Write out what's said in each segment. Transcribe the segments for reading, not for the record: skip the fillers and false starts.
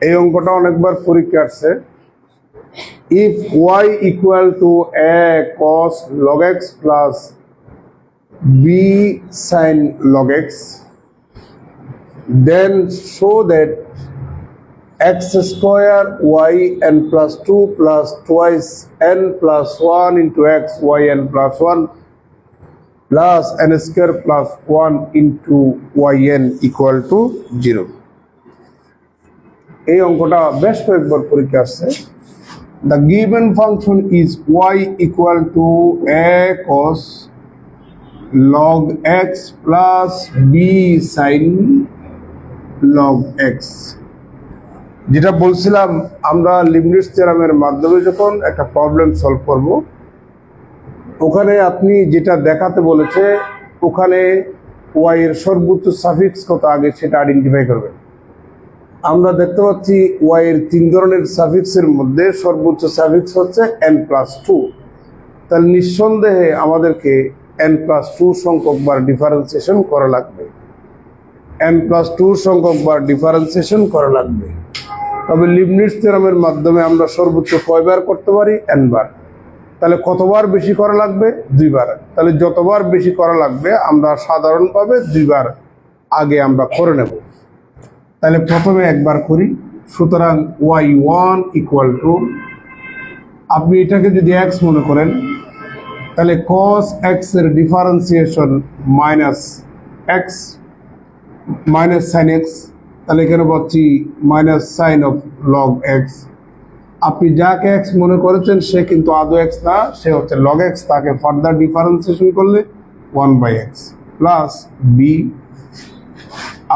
এই অঙ্কটা অনেকবার পরীক্ষা আসছে। If y equal to a cos log x plus b sin log x, then show that x square y n plus 2 plus twice n plus 1 into x y n plus 1 plus n square plus 1 into y n equal to 0. এই অঙ্কটা বেশ কয়েকবার পরীক্ষা আসছে। The given function is y equal to a cos log x plus b sin log x. যেটা বলছিলাম, আমরা Leibniz থিওরামের মাধ্যমে যখন একটা প্রবলেম সলভ করব, ওখানে আপনি যেটা দেখাতে বলেছে ওখানে y এর সর্বোচ্চ সাফিক্স কত আগে সেটা আইডেন্টিফাই করবেন। আমরা দেখতে পাচ্ছি y এর 3 ধরনের সাফিক্সের মধ্যে সর্বোচ্চ সাফিক্স হচ্ছে n+2। তাহলে নিঃসন্দেহে আমাদেরকে n+2 সংখ্যক বার ডিফারেন্সিয়েশন করা লাগবে, n+2 সংখ্যক বার ডিফারেন্সিয়েশন করা লাগবে। তবে লিবনিটজ থিওরামের মাধ্যমে আমরা সর্বোচ্চ কয়বার করতে পারি? n বার। তাহলে কতবার বেশি করা লাগবে? 2 বার। তাহলে যতবার বেশি করা লাগবে আমরা সাধারণভাবে 2 বার আগে আমরা করে নেব। তাহলে প্রথমে একবার করি। সুতরাং y1 ইকুয়াল টু, আপনি এটাকে যদি x মনে করেন তাহলে cos x এর differentiation minus x minus sine x, তাহলে এখানে পাচ্ছি minus sine of log x। আপনি যাকে x মনে করেছেন সে কিন্তু আদৌ x না, সে হচ্ছে log x। তাকে ফার্দার ডিফারেন্সিয়েশন করলে 1/x প্লাস b।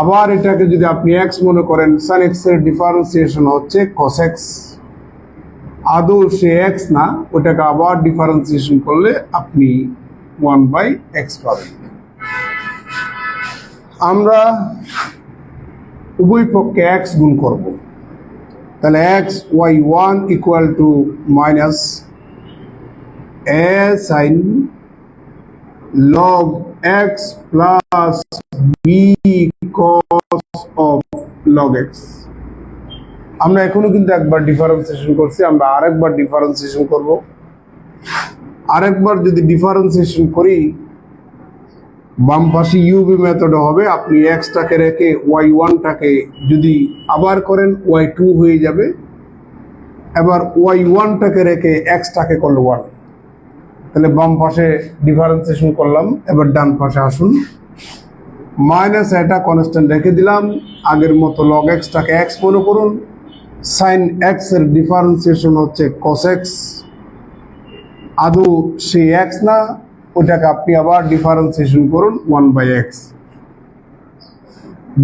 আবার এটাকে যদি আপনি x মনে করেন, sin x এর ডিফারেন্সিয়েশন হচ্ছে cos x। আদৌ সে x না, ওটাকে আবার ডিফারেন্সিয়েশন করলে আপনি 1/x পাবেন। আমরা উভয় পক্ষে x গুণ করব। তাহলে x y1 equal to minus a sin log x plus b cos of log x। আমরা এখনো কিন্তু একবার ডিফারেন্সিয়েশন করছি, আমরা আরেকবার ডিফারেন্সিয়েশন করব। আরেকবার যদি ডিফারেন্সিয়েশন করি, বাম পাশে ইউবি মেথডে হবে। আপনি এক্সটাকে রেখে y1টাকে যদি আবার করেন y2 হয়ে যাবে। এবার y1টাকে রেখে এক্সটাকে করলে 1। তাহলে বাম পাশে ডিফারেন্সিয়েশন করলাম। এবার ডান পাশে আসুন, মাইনাস এটা কনস্ট্যান্ট রেখে দিলাম। আগের মতো লগ এক্সটাকে x মনে করুন। সাইন x এর ডিফারেন্সিয়েশন হচ্ছে cos x। আদৌ সে x না, ওটাকে আপনি আবার ডিফারেন্সিয়েশন করুন 1/x।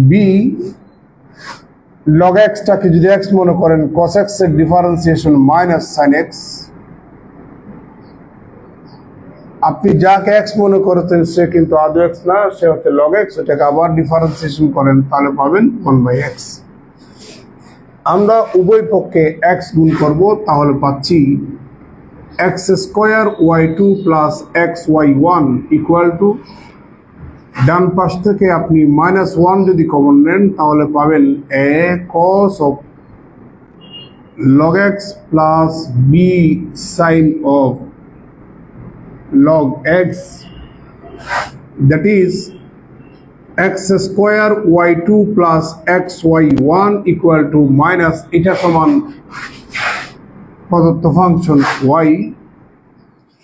b log x টাকে যদি x মনে করেন, cos x এর ডিফারেন্সিয়েশন মাইনাস sin x। আপনি যাকে x মনে করেছেন সে কিন্তু আদৌ x না, সে হচ্ছে log x। ওটাকে আবার ডিফারেন্সিয়েশন করেন, তাহলে পাবেন 1/x। আমরা উভয় পক্ষে x গুণ করব, তাহলে পাচ্ছি x square y2 plus xy1 equal to, ডান পাশ থেকে আপনি -1 যদি কমন নেন তাহলে পাবেন a cos of log x plus b sin of log x, that is x square y2 plus xy1 equal two minus এটা সমান প্রদত্ত ফাংশন y।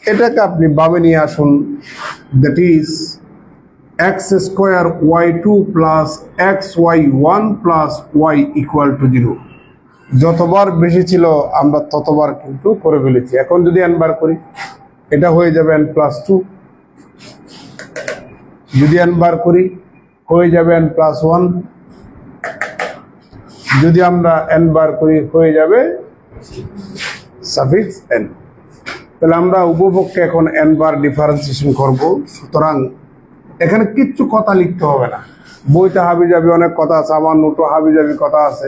এটাকে আপনি বামে নিয়ে আসুন, that is x square y2 plus xy1 plus y equal to 0। যতবার বেশি ছিল আমরা ততবার কিন্তু করে ফেলেছি। এখন যদি n বার করি, এটা হয়ে যাবে n+2। যদি n বার করি হয়ে যাবে n+1। যদি আমরা n বার করি হয়ে যাবে সাফিক্স n। তাহলে আমরা উভয়পক্ষে এখন n বার ডিফারেন্সিয়েশন করব। সুতরাং এখানে কিচ্ছু কথা লিখতে হবে না। বইতে হাবিজাবি অনেক কথা আছে, আমার নোটও হাবিজাবি কথা আছে।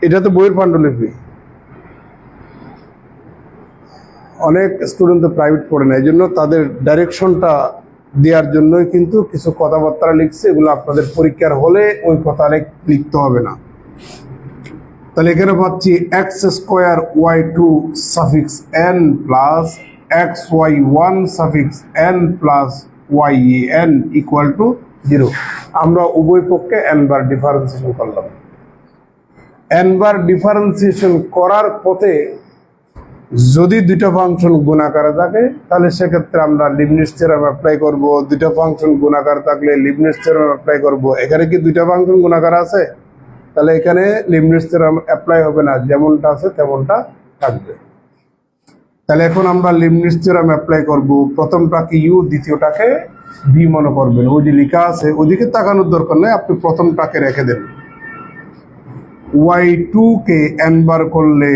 এটা তো বইয়ের পাণ্ডুলিপি। অনেক স্টুডেন্ট তো প্রাইভেট পড়ে না, এই জন্য তাদের ডাইরেকশনটা দেওয়ার জন্যই কিন্তু কিছু কথাবার্তা লিখছে। এগুলো আপনাদের পরীক্ষার হলে ওই কথা লিখতে হবে না। তাহলে এখানে পাচ্ছি x square y two suffix n plus x y one suffix n plus y n equal to 0। আমরা উভয় পক্ষে এন বার ডিফারেন্সিয়েশন করলাম। এন বার ডিফারেন্সিয়েশন করার পথে যদি দুইটা ফাংশন গুণাকারে থাকে তাহলে সেক্ষেত্রে আমরা লিবনিটজ থিওরেম অ্যাপ্লাই করব। দুইটা ফাংশন গুণাকার থাকলে লিবনিটজ থিওরেম অ্যাপ্লাই করব। এখানে কি দুইটা ফাংশন গুণাকার আছে? তাহলে এখানে লিবনিটজ থিওরেম অ্যাপ্লাই হবে না, যেমনটা আছে তেমনটা থাকবে। তাহলে এখন আমরা লিবনিটজ থিওরেম অ্যাপ্লাই করব। প্রথমটাকে ইউ, দ্বিতীয়টাকে বি মনে করবেন। ওই যে লেখা আছে ওদিকে তাকানোর দরকার নেই, আপনি প্রথমটাকে রেখে দেন। y2 কে n বার করলে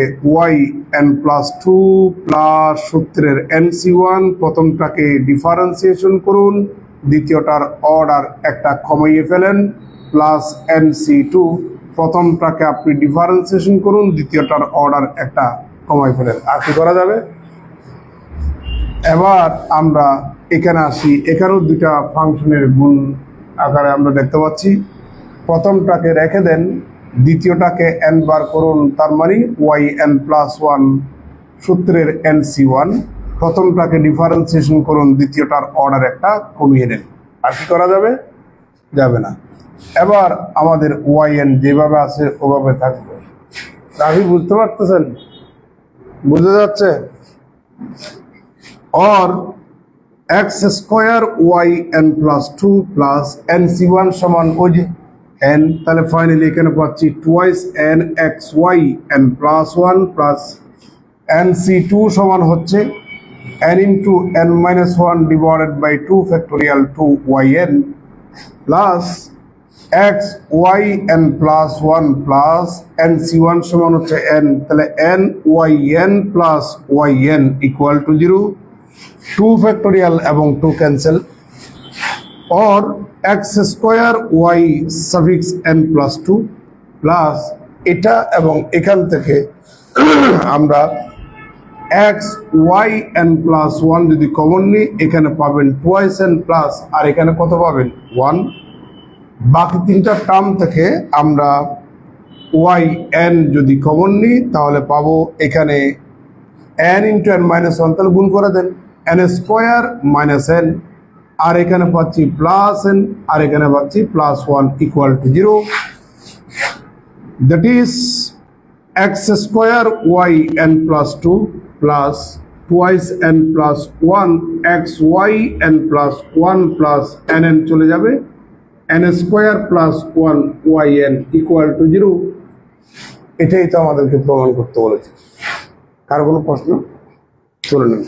yn প্লাস 2 প্লাস সূত্রের nc1, প্রথমটাকে ডিফারেন্সিয়েশন করুন, দ্বিতীয়টার অর্ডার একটা কমিয়ে ফেলেন, প্লাস nc2, প্রথমটাকে আপনি ডিফারেন্সিয়েশন করুন, দ্বিতীয়টার অর্ডার একটা কমাই ফেলেন। আর কি করা যাবে? এবার আমরা এখানে আসি। এখানেও দুইটা ফাংশনের গুণ আকারে আমরা দেখতে পাচ্ছি। প্রথমটাকে রেখে দেন, দ্বিতীয়টাকে n বার করুন, তার মানে yn প্লাস 1 সূত্রের nc1, প্রথমটাকে ডিফারেন্সিয়েশন করুন, দ্বিতীয়টার অর্ডার একটা কমিয়ে দেন। আর কি করা যাবে? যাবে না। এবার আমাদের yn যেভাবে আছে ওভাবে থাকবে। আপনি বুঝতে পারতেছেন? বুঝতে যাচ্ছে? और x square y n plus 2 plus nc1 समान ओ जे n, তাহলে ফাইনালি এখানে পাচ্ছি twice n x y n plus 1 plus nc2 সমান হচ্ছে n into n minus 1 divided by 2 factorial 2 yn plus x y n plus 1 plus nc1 সমান হচ্ছে n, তাহলে n y n plus y n equal to 0। 2 factorial এবং 2 cancel. और x square y suffix n plus 2 plus এটা এবং এখান থেকে আমরা এক্স ওয়াই n প্লাস 1 যদি কমন নিই এখানে পাবেন টুয়াইস n প্লাস, আর এখানে কত পাবেন? 1। বাকি তিনটা টার্ম থেকে আমরা ওয়াই n যদি কমন নিই তাহলে পাবো এখানে n ইন্টু n মাইনাস 1, তাহলে গুণ করে দেন n স্কোয়ার মাইনাস n, আর এখানে পাচ্ছি প্লাস n, আর এখানে পাচ্ছি plus 1 equal to 0। That is x square y n plus 2 plus twice n plus 1 x y n plus 1 plus n চলে যাবে n square plus 1 y n equal to 0। এটাই তো আমাদেরকে প্রমাণ করতে বলেছে। কার কোনো প্রশ্ন? চলে নেন।